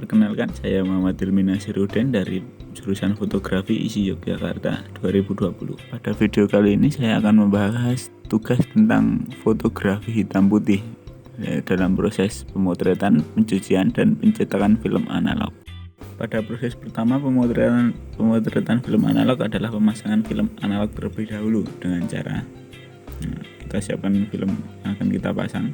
Perkenalkan, saya Muhammad Hilmi Nasirudin dari jurusan Fotografi ISI Yogyakarta 2020. Pada video kali ini saya akan membahas tugas tentang fotografi hitam putih dalam proses pemotretan, pencucian, dan pencetakan film analog. Pada proses pertama pemotretan film analog adalah pemasangan film analog terlebih dahulu dengan cara kita siapkan film yang akan kita pasang.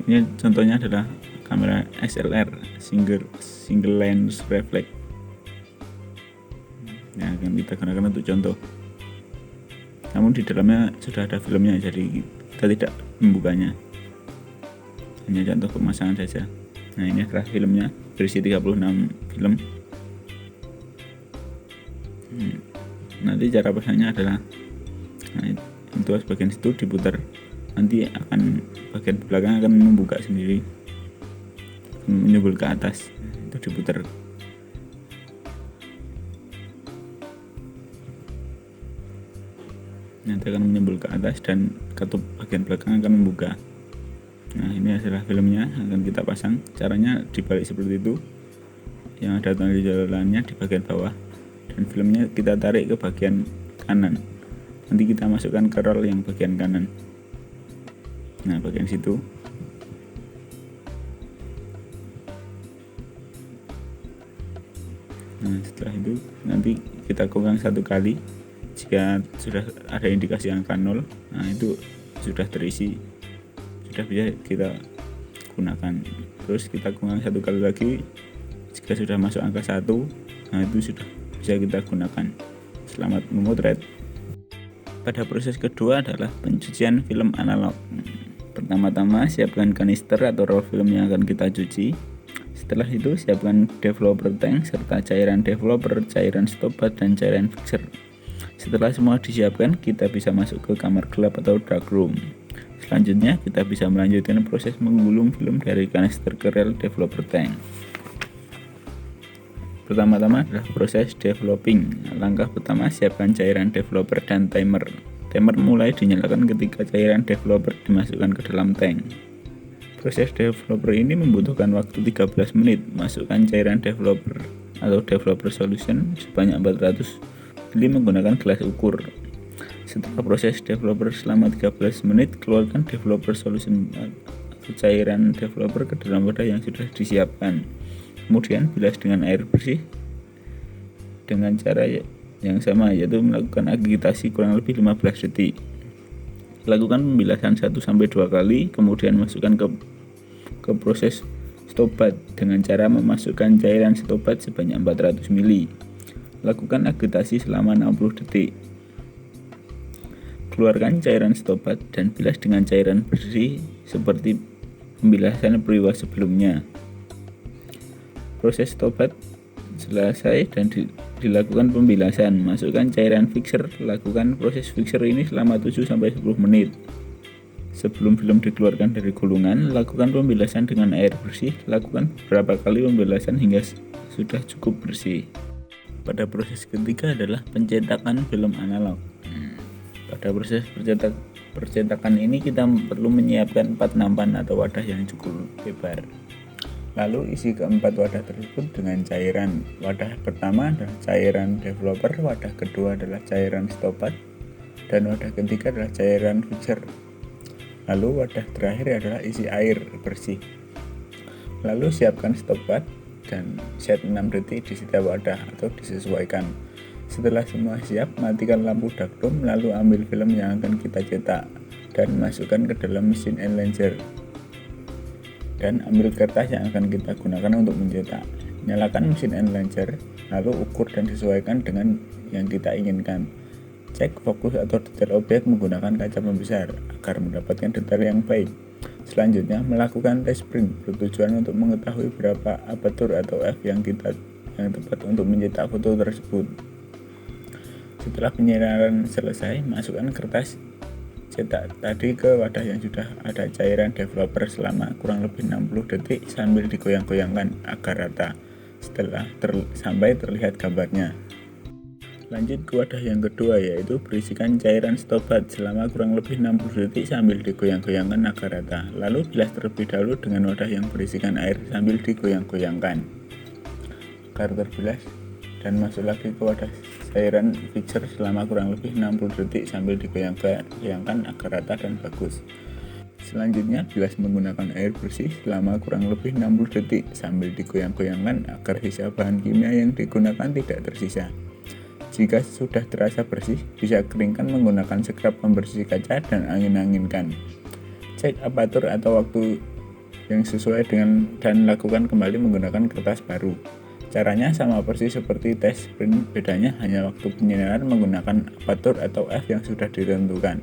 Ini contohnya adalah kamera SLR single lens reflex yang akan kita gunakan untuk contoh. Namun di dalamnya sudah ada filmnya, jadi kita tidak membukanya, hanya contoh pemasangan saja. Nah, ini adalah filmnya, berisi 36 film. Nanti cara pasangnya adalah untuk bagian situ diputar, nanti akan bagian belakang akan membuka sendiri, menyembul ke atas, itu diputar. Nanti akan menyembul ke atas dan katup bagian belakang akan membuka. Nah, ini adalah filmnya akan kita pasang. Caranya dibalik seperti itu, yang ada tali jalannya di bagian bawah, dan filmnya kita tarik ke bagian kanan. Nanti kita masukkan ke roll yang bagian kanan. Nah, bagian situ. Nah, setelah itu nanti kita gogang satu kali. Jika sudah ada indikasi angka 0, nah itu sudah terisi, sudah bisa kita gunakan. Terus kita gogang satu kali lagi. Jika sudah masuk angka 1, nah itu sudah bisa kita gunakan. Selamat memotret. Pada proses kedua adalah pencucian film analog. Pertama-tama siapkan kanister atau roll film yang akan kita cuci. Setelah itu siapkan developer tank serta cairan developer, cairan stop bath, dan cairan fixer. Setelah semua disiapkan, kita bisa masuk ke kamar gelap atau dark room. Selanjutnya kita bisa melanjutkan proses menggulung film dari kanister ke rel developer tank. Pertama-tama adalah proses developing. Langkah pertama, siapkan cairan developer dan timer. Timer mulai dinyalakan ketika cairan developer dimasukkan ke dalam tank. Proses developer ini membutuhkan waktu 13 menit. Masukkan cairan developer atau developer solution sebanyak 400 ml menggunakan gelas ukur. Setelah proses developer selama 13 menit, keluarkan developer solution atau cairan developer ke dalam wadah yang sudah disiapkan. Kemudian bilas dengan air bersih dengan cara yang sama, yaitu melakukan agitasi kurang lebih 15 detik. Lakukan pembilasan 1-2 kali, kemudian masukkan ke proses stop bath dengan cara memasukkan cairan stop bath sebanyak 400 ml. Lakukan agitasi selama 60 detik. Keluarkan cairan stop bath dan bilas dengan cairan bersih seperti pembilasan priwas sebelumnya. Proses stop bath selesai dan dilakukan pembilasan. Masukkan cairan fixer. Lakukan proses fixer ini selama 7-10 menit. Sebelum film dikeluarkan dari gulungan, lakukan pembilasan dengan air bersih. Lakukan beberapa kali pembilasan hingga sudah cukup bersih. Pada proses ketiga adalah pencetakan film analog. Pada proses percetakan ini kita perlu menyiapkan 4 nampan atau wadah yang cukup lebar. Lalu isi keempat wadah tersebut dengan cairan. Wadah pertama adalah cairan developer, wadah kedua adalah cairan stop bath, dan wadah ketiga adalah cairan fixer. Lalu wadah terakhir adalah isi air bersih. Lalu siapkan stop bath dan set 6 detik di setiap wadah atau disesuaikan. Setelah semua siap, matikan lampu darkroom, lalu ambil film yang akan kita cetak dan masukkan ke dalam mesin enlarger. Dan ambil kertas yang akan kita gunakan untuk mencetak. Nyalakan mesin enlarger, lalu ukur dan sesuaikan dengan yang kita inginkan. Cek fokus atau detail objek menggunakan kaca pembesar agar mendapatkan detail yang baik. Selanjutnya, melakukan test print bertujuan untuk mengetahui berapa aperture atau f yang tepat untuk mencetak foto tersebut. Setelah penyiraman selesai, masukkan kertas cetak tadi ke wadah yang sudah ada cairan developer selama kurang lebih 60 detik sambil digoyang-goyangkan agar rata sampai terlihat gambarnya. Lanjut ke wadah yang kedua, yaitu berisikan cairan stop bath selama kurang lebih 60 detik sambil digoyang-goyangkan agar rata. Lalu bilas terlebih dahulu dengan wadah yang berisikan air sambil digoyang-goyangkan agar terbilas, dan masuk lagi ke wadah cairan fixer selama kurang lebih 60 detik sambil digoyang-goyangkan agar rata dan bagus. Selanjutnya, bilas menggunakan air bersih selama kurang lebih 60 detik sambil digoyang-goyangkan agar sisa bahan kimia yang digunakan tidak tersisa. Jika sudah terasa bersih, bisa keringkan menggunakan scrub pembersih kaca dan angin-anginkan. Cek apertur atau waktu yang sesuai dengan dan lakukan kembali menggunakan kertas baru. Caranya sama persis seperti tes sprint, bedanya hanya waktu penyinaran menggunakan apertur atau F yang sudah ditentukan.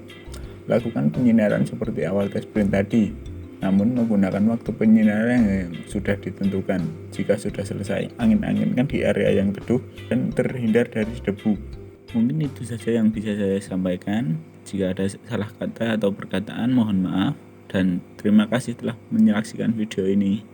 Lakukan penyinaran seperti awal tes sprint tadi, namun menggunakan waktu penyinaran yang sudah ditentukan. Jika sudah selesai, angin-anginkan di area yang teduh dan terhindar dari debu. Mungkin itu saja yang bisa saya sampaikan. Jika ada salah kata atau perkataan, mohon maaf, dan terima kasih telah menyaksikan video ini.